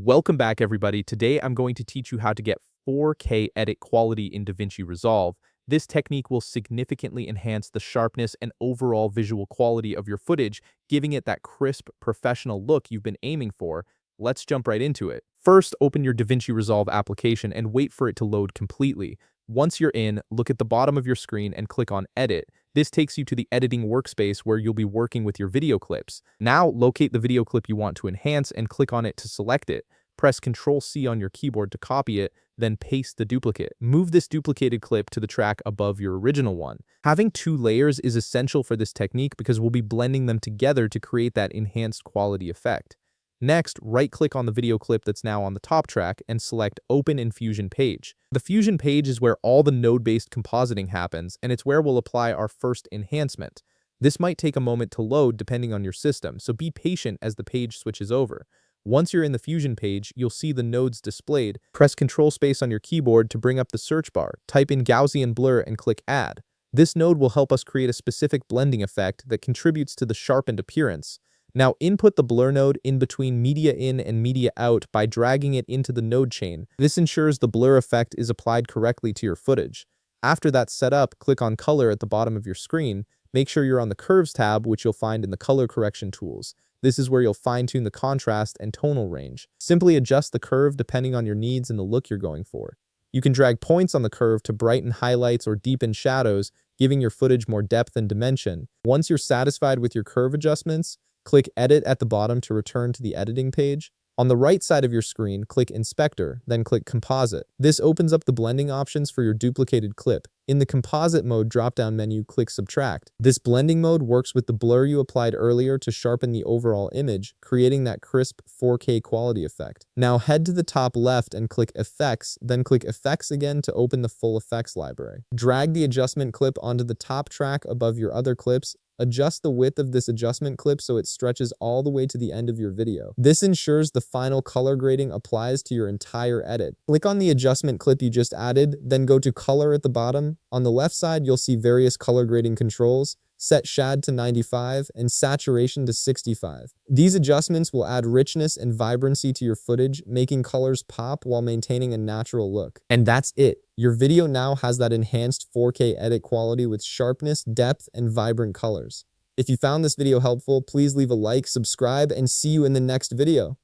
Welcome back, everybody. Today, I'm going to teach you how to get 4K edit quality in DaVinci Resolve. This technique will significantly enhance the sharpness and overall visual quality of your footage, giving it that crisp, professional look you've been aiming for. Let's jump right into it. First, open your DaVinci Resolve application and wait for it to load completely. Once you're in, look at the bottom of your screen and click on Edit. This takes you to the editing workspace where you'll be working with your video clips. Now, locate the video clip you want to enhance and click on it to select it. Press Ctrl-C on your keyboard to copy it, then paste the duplicate. Move this duplicated clip to the track above your original one. Having two layers is essential for this technique because we'll be blending them together to create that enhanced quality effect. Next, right-click on the video clip that's now on the top track and select Open in Fusion Page. The Fusion page is where all the node-based compositing happens, and it's where we'll apply our first enhancement. This might take a moment to load depending on your system, so be patient as the page switches over. Once you're in the Fusion page, you'll see the nodes displayed. Press Ctrl-Space on your keyboard to bring up the search bar. Type in Gaussian Blur and click Add. This node will help us create a specific blending effect that contributes to the sharpened appearance. Now input the blur node in between media in and media out by dragging it into the node chain. This ensures the blur effect is applied correctly to your footage. After that's set up, click on Color at the bottom of your screen. Make sure you're on the Curves tab, which you'll find in the Color Correction tools. This is where you'll fine-tune the contrast and tonal range. Simply adjust the curve depending on your needs and the look you're going for. You can drag points on the curve to brighten highlights or deepen shadows, giving your footage more depth and dimension. Once you're satisfied with your curve adjustments, click Edit at the bottom to return to the editing page. On the right side of your screen, click Inspector, then click Composite. This opens up the blending options for your duplicated clip. In the Composite mode drop-down menu, click Subtract. This blending mode works with the blur you applied earlier to sharpen the overall image, creating that crisp 4K quality effect. Now head to the top left and click Effects, then click Effects again to open the full effects library. Drag the adjustment clip onto the top track above your other clips. Adjust the width of this adjustment clip so it stretches all the way to the end of your video. This ensures the final color grading applies to your entire edit. Click on the adjustment clip you just added, then go to Color at the bottom. On the left side, you'll see various color grading controls. Set shade to 95 and saturation to 65. These adjustments will add richness and vibrancy to your footage, making colors pop while maintaining a natural look. And that's it. Your video now has that enhanced 4K edit quality with sharpness, depth, and vibrant colors. If you found this video helpful, please leave a like, subscribe, and see you in the next video.